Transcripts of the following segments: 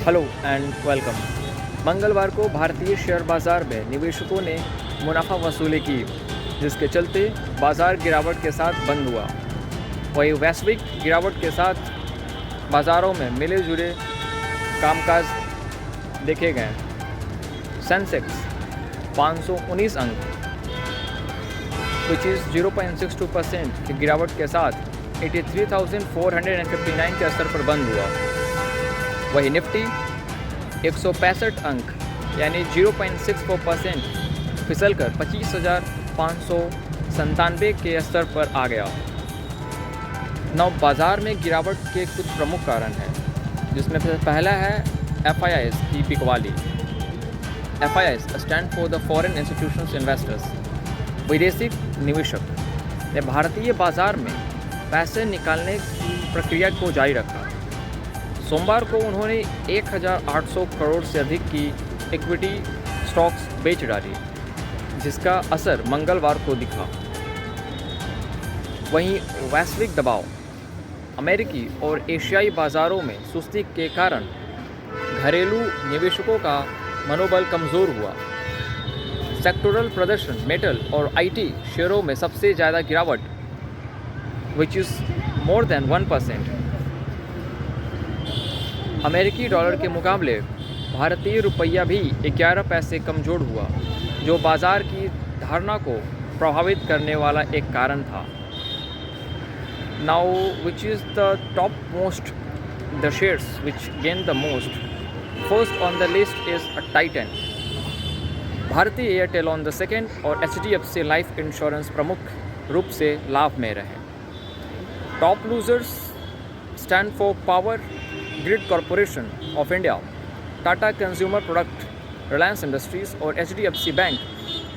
Hello and welcome. मंगलवार को भारतीय शेयर बाजार में निवेशकों ने मुनाफा वसूली की, जिसके चलते बाजार गिरावट के साथ बंद हुआ। वहीं वैश्विक गिरावट के साथ बाज़ारों में मिले जुले कामकाज देखे गए। सेंसेक्स 519 अंक विच इज़ 0.62% की गिरावट के साथ 83,459 के स्तर पर बंद हुआ। वही निफ्टी 165 अंक यानी 0.64% फिसल कर 25,597 के स्तर पर आ गया। बाज़ार में गिरावट के कुछ प्रमुख कारण हैं, जिसमें से पहला है FIIs की बिकवाली। FIIs stand for the foreign institutions investors. विदेशी निवेशक ने भारतीय बाज़ार में पैसे निकालने की प्रक्रिया को जारी रखा। सोमवार को उन्होंने 1,800 करोड़ से अधिक की इक्विटी स्टॉक्स बेच डाली, जिसका असर मंगलवार को दिखा। वहीं वैश्विक दबाव, अमेरिकी और एशियाई बाज़ारों में सुस्ती के कारण घरेलू निवेशकों का मनोबल कमज़ोर हुआ। सेक्टोरल प्रदर्शन मेटल और IT शेयरों में सबसे ज़्यादा गिरावट विच इज़ मोर देन 1%। अमेरिकी डॉलर के मुकाबले भारतीय रुपया भी 11 पैसे कमज़ोर हुआ, जो बाज़ार की धारणा को प्रभावित करने वाला एक कारण था। Now which is the top most the shares which gain the most. First on the list is Titan, Bharti Airtel on the second और HDFC लाइफ इंश्योरेंस प्रमुख रूप से लाभ में रहे। Top losers stand for power grid corporation of India, Tata consumer product, Reliance Industries और HDFC bank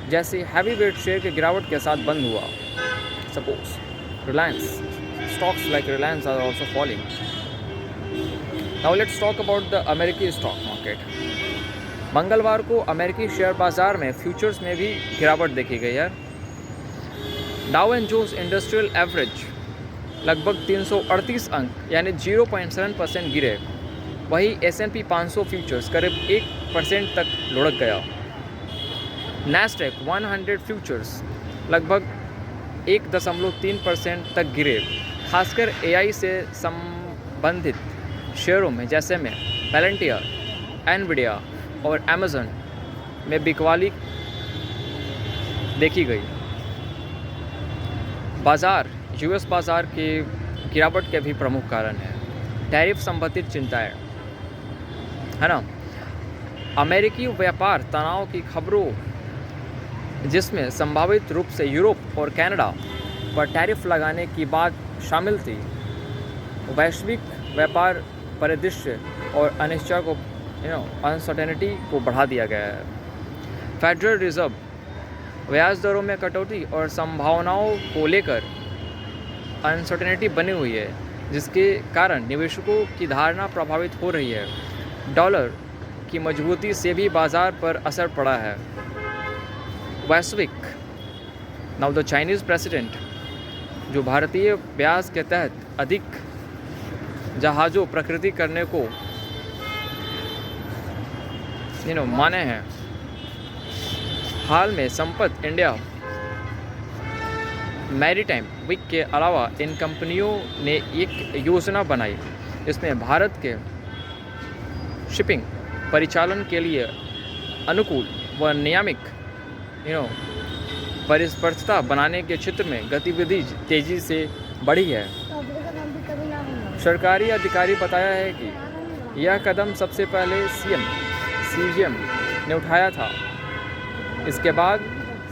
जैसे heavy weight share के गिरावट के साथ बंद हुआ। Suppose Reliance stocks like Reliance are also falling. Now let's talk about the अमेरिकी stock market. मंगलवार को अमेरिकी शेयर बाजार में फ्यूचर्स में भी गिरावट देखी गई है। डाउ एंड जोन्स इंडस्ट्रियल एवरेज लगभग 338 अंक यानी 0.7% गिरे। वही S&P 500 फ्यूचर्स करीब 1% तक लुढ़क गया। नैस्डैक 100 फ्यूचर्स लगभग 1.3% तक गिरे। खासकर AI से संबंधित शेयरों में जैसे में पेलेंटियर, एनविडिया और अमेज़न में बिकवाली देखी गई। बाज़ार US बाज़ार की गिरावट के भी प्रमुख कारण हैं टैरिफ संबंधित चिंताएं, है ना। अमेरिकी व्यापार तनाव की खबरों, जिसमें संभावित रूप से यूरोप और कनाडा पर टैरिफ लगाने की बात शामिल थी, वैश्विक व्यापार परिदृश्य और अनिश्चय को अनसर्टेनिटी को बढ़ा दिया गया है। फेडरल रिजर्व ब्याज दरों में कटौती और संभावनाओं को लेकर अनसर्टेनिटी बनी हुई है, जिसके कारण निवेशकों की धारणा प्रभावित हो रही है। डॉलर की मजबूती से भी बाजार पर असर पड़ा है। वैश्विक नाउ द चाइनीज़ प्रेसिडेंट, जो भारतीय ब्याज के तहत अधिक जहाज़ों प्रकृति करने को माने हैं। हाल में संपत्ति इंडिया मैरीटाइम वीक के अलावा इन कंपनियों ने एक योजना बनाई, इसमें भारत के शिपिंग परिचालन के लिए अनुकूल व नियामक परिस्पर्शता बनाने के क्षेत्र में गतिविधि तेज़ी से बढ़ी है। सरकारी अधिकारी बताया है कि यह कदम सबसे पहले CGM ने उठाया था। इसके बाद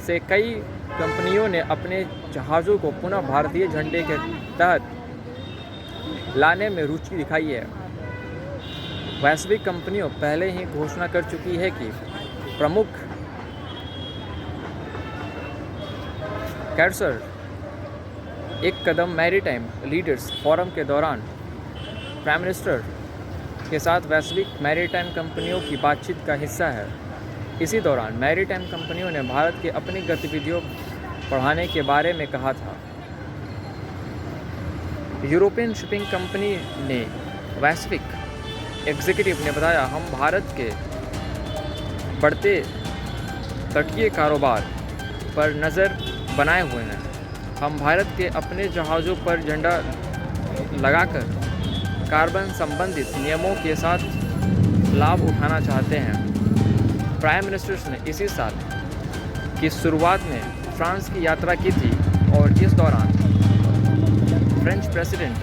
से कई कंपनियों ने अपने जहाज़ों को पुनः भारतीय झंडे के तहत लाने में रुचि दिखाई है। वैश्विक कंपनियों पहले ही घोषणा कर चुकी है कि प्रमुख कैर्सर एक कदम मैरीटाइम लीडर्स फोरम के दौरान प्राइम मिनिस्टर के साथ वैश्विक मैरीटाइम कंपनियों की बातचीत का हिस्सा है। इसी दौरान मैरीटाइम कंपनियों ने भारत की अपनी गतिविधियों बढ़ाने के बारे में कहा था। यूरोपियन शिपिंग कंपनी ने वैश्विक एग्जीक्यूटिव ने बताया, हम भारत के बढ़ते तटीय कारोबार पर नज़र बनाए हुए हैं। हम भारत के अपने जहाज़ों पर झंडा लगाकर कार्बन संबंधित नियमों के साथ लाभ उठाना चाहते हैं। प्राइम मिनिस्टर्स ने इसी साल की शुरुआत में फ्रांस की यात्रा की थी और इस दौरान फ्रेंच प्रेसिडेंट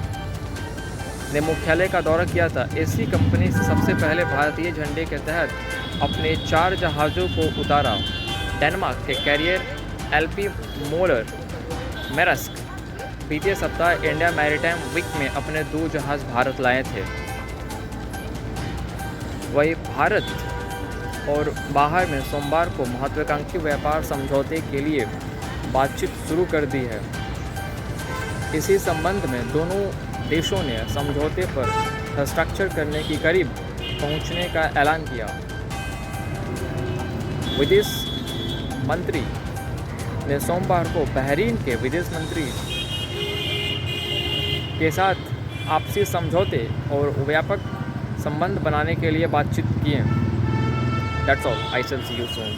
ने मुख्यालय का दौरा किया था। इसी कंपनी से सबसे पहले भारतीय झंडे के तहत अपने 4 जहाज़ों को उतारा। डेनमार्क के कैरियर एलपी मोलर मेरस्क बीते सप्ताह इंडिया मैरीटाइम वीक में अपने 2 जहाज़ भारत लाए थे। वही भारत और बाहर में सोमवार को महत्वाकांक्षी व्यापार समझौते के लिए बातचीत शुरू कर दी है। इसी संबंध में दोनों देशों ने समझौते पर हस्ताक्षर करने की करीब पहुंचने का ऐलान किया। विदेश मंत्री ने सोमवार को बहरीन के विदेश मंत्री के साथ आपसी समझौते और व्यापक संबंध बनाने के लिए बातचीत की है। That's all. I shall see you soon.